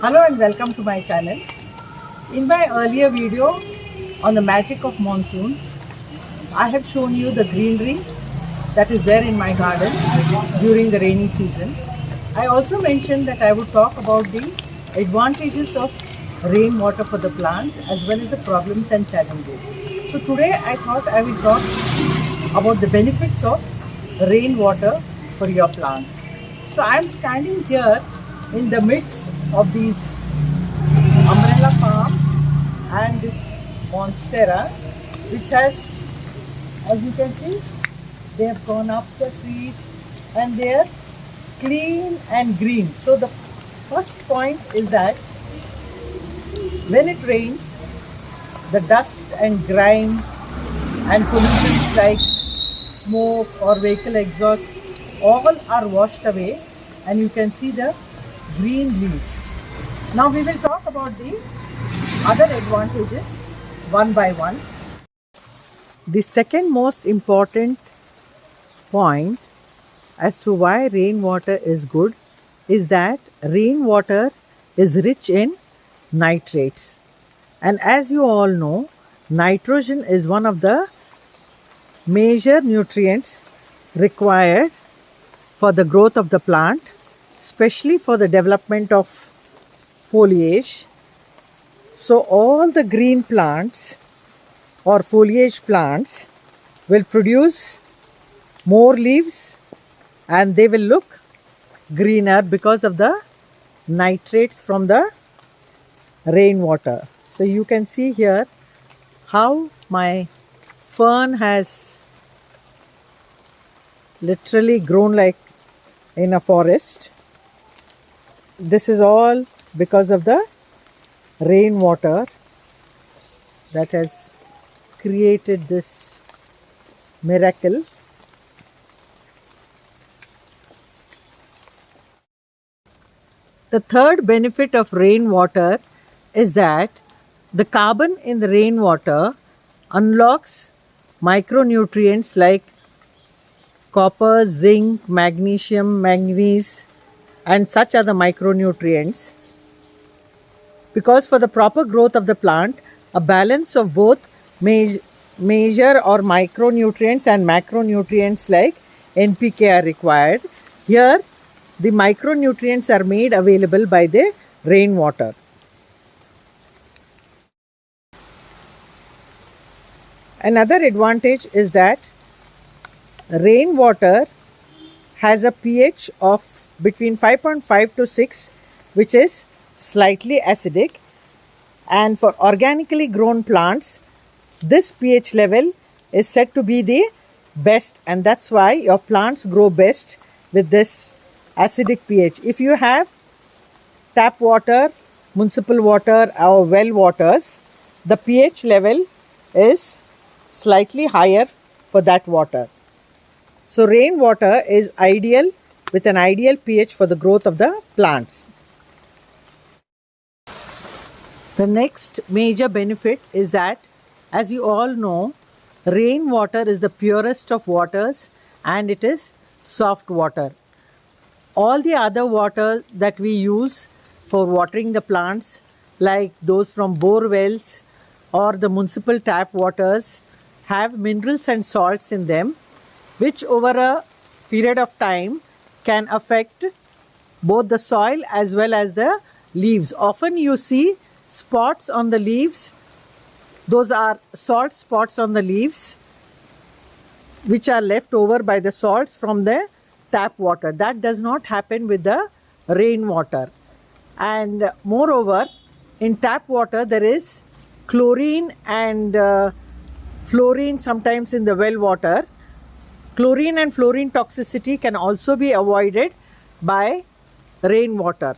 Hello and welcome to my channel. In my earlier video on the magic of monsoons, I have shown you the greenery that is there in my garden during the rainy season. I also mentioned that I would talk about the advantages of rainwater for the plants as well as the problems and challenges. So today I thought I will talk about the benefits of rainwater for your plants. So I am standing here in the midst of these umbrella palm and this monstera, which has, as you can see, they have gone up the trees and they are clean and green. So the first point is that when it rains, the dust and grime and pollutants like smoke or vehicle exhaust all are washed away and you can see the green leaves. Now we will talk about the other advantages one by one. The second most important point as to why rainwater is good is that rainwater is rich in nitrates. And as you all know, nitrogen is one of the major nutrients required for the growth of the plant, especially for the development of foliage. So all the green plants or foliage plants will produce more leaves and they will look greener because of the nitrates from the rainwater. So you can see here how my fern has literally grown like in a forest. This is all because of the rainwater that has created this miracle. The third benefit of rainwater is that the carbon in the rainwater unlocks micronutrients like copper, zinc, magnesium, manganese and such other micronutrients, because for the proper growth of the plant, a balance of both major or micronutrients and macronutrients like NPK are required. Here, the micronutrients are made available by the rainwater. Another advantage is that rainwater has a pH of between 5.5 to 6, which is slightly acidic, and for organically grown plants this pH level is said to be the best, and that's why your plants grow best with this acidic pH. If you have tap water, municipal water or well waters, the pH level is slightly higher for that water. So rainwater is ideal with an ideal pH for the growth of the plants. The next major benefit is that, as you all know, rainwater is the purest of waters and it is soft water. All the other water that we use for watering the plants, like those from bore wells or the municipal tap waters, have minerals and salts in them, which over a period of time can affect both the soil as well as the leaves. Often you see spots on the leaves. Those are salt spots on the leaves which are left over by the salts from the tap water. That does not happen with the rainwater. And moreover, in tap water there is chlorine and fluorine sometimes in the well water. Chlorine and fluorine toxicity can also be avoided by rainwater.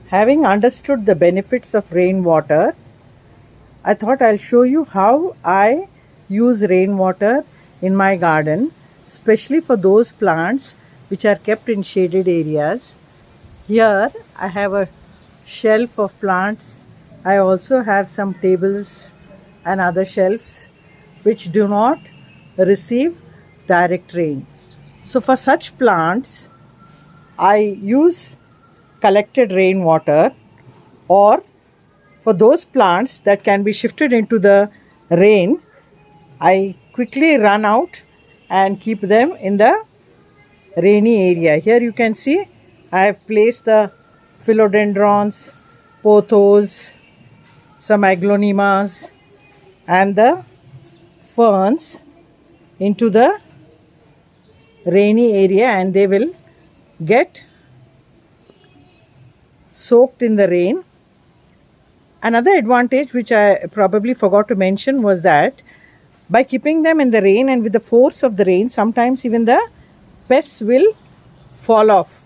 Having understood the benefits of rainwater, I thought I'll show you how I use rainwater in my garden, especially for those plants which are kept in shaded areas. Here I have a shelf of plants. I also have some tables and other shelves which do not receive direct rain. So for such plants, I use collected rainwater, or for those plants that can be shifted into the rain, I quickly run out and keep them in the rainy area. Here you can see I have placed the philodendrons, pothos, some aglaonemas and the ferns into the rainy area, and they will get soaked in the rain. Another advantage which I probably forgot to mention was that by keeping them in the rain and with the force of the rain, sometimes even the pests will fall off.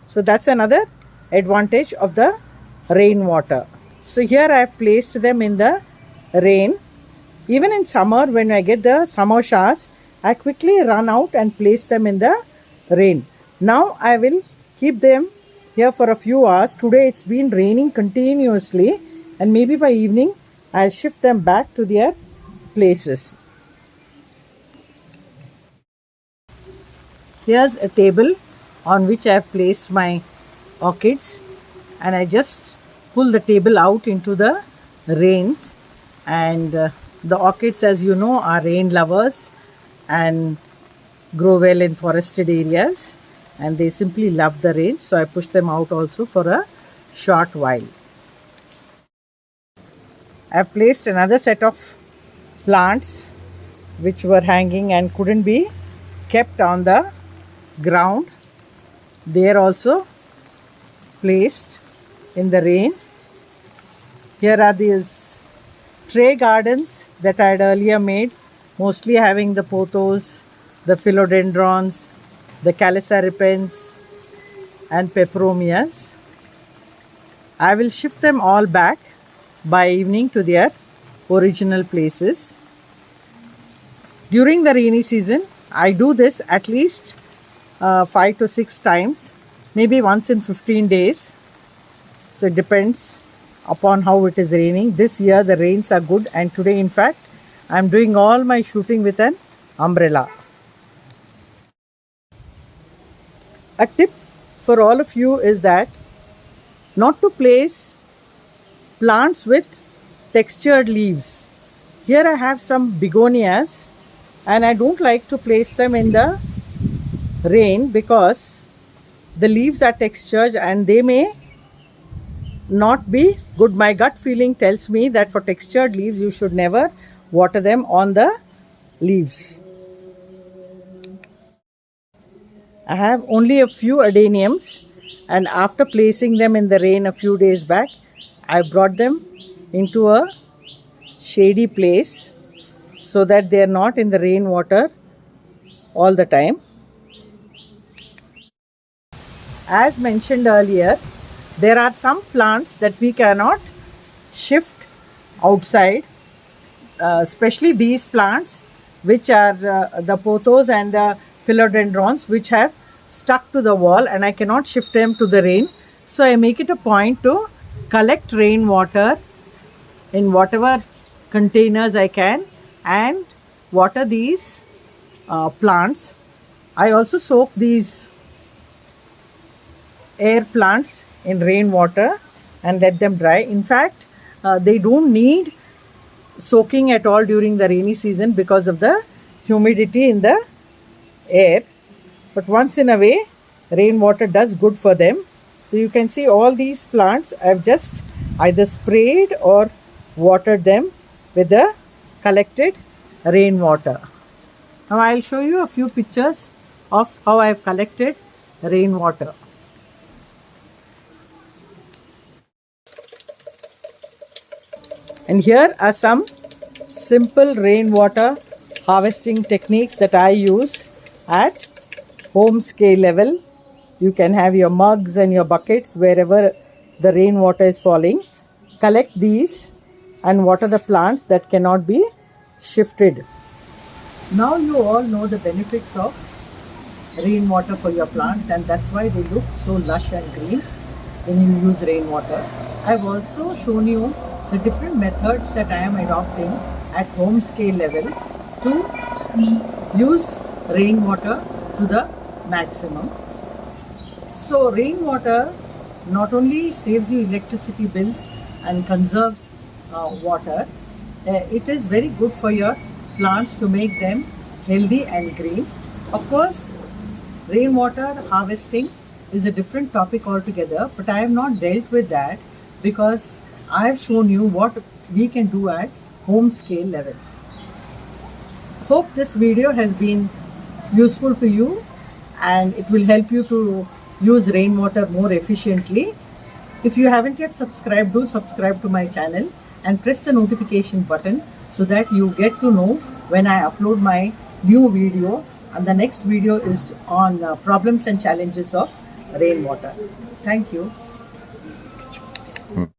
So that's another advantage of the rainwater. So here I have placed them in the rain. Even in summer, when I get the summer showers, I quickly run out and place them in the rain. Now I will keep them here for a few hours. Today it's been raining continuously, and maybe by evening I'll shift them back to their places. Here's a table on which I have placed my orchids, and I just pull the table out into the rains. And the orchids, as you know, are rain lovers and grow well in forested areas, and they simply love the rain. So I push them out also for a short while. I have placed another set of plants which were hanging and couldn't be kept on the ground. They are also placed in the rain. Here are these tray gardens that I had earlier made, mostly having the pothos, the philodendrons, the callicaripens and peperomias. I will shift them all back by evening to their original places. During the rainy season, I do this at least 5 to 6 times, maybe once in 15 days. So it depends upon how it is raining. This year the rains are good, and today in fact I am doing all my shooting with an umbrella. A tip for all of you is that not to place plants with textured leaves. Here I have some begonias, and I don't like to place them in the rain because the leaves are textured and they may not be good. My gut feeling tells me that for textured leaves you should never water them on the leaves. I have only a few adeniums, and after placing them in the rain a few days back, I brought them into a shady place so that they are not in the rainwater all the time. As mentioned earlier, there are some plants that we cannot shift outside, especially these plants which are the pothos and the philodendrons, which have stuck to the wall, and I cannot shift them to the rain. So I make it a point to collect rainwater in whatever containers I can and water these plants. I also soak these air plants in rainwater and let them dry. In fact, they don't need soaking at all during the rainy season because of the humidity in the air. But once in a way, rainwater does good for them. So you can see all these plants, I've just either sprayed or watered them with the collected rainwater. Now I'll show you a few pictures of how I've collected rainwater. And here are some simple rainwater harvesting techniques that I use at home scale level. You can have your mugs and your buckets wherever the rainwater is falling. Collect these and water the plants that cannot be shifted. Now you all know the benefits of rainwater for your plants, and that's why they look so lush and green when you use rainwater. I've also shown you the different methods that I am adopting at home scale level to use rainwater to the maximum. So rainwater not only saves you electricity bills and conserves water, it is very good for your plants to make them healthy and green. Of course, rainwater harvesting is a different topic altogether, but I have not dealt with that because I have shown you what we can do at home scale level. Hope this video has been useful to you and it will help you to use rainwater more efficiently. If you haven't yet subscribed, do subscribe to my channel and press the notification button so that you get to know when I upload my new video, and the next video is on problems and challenges of rainwater. Thank you.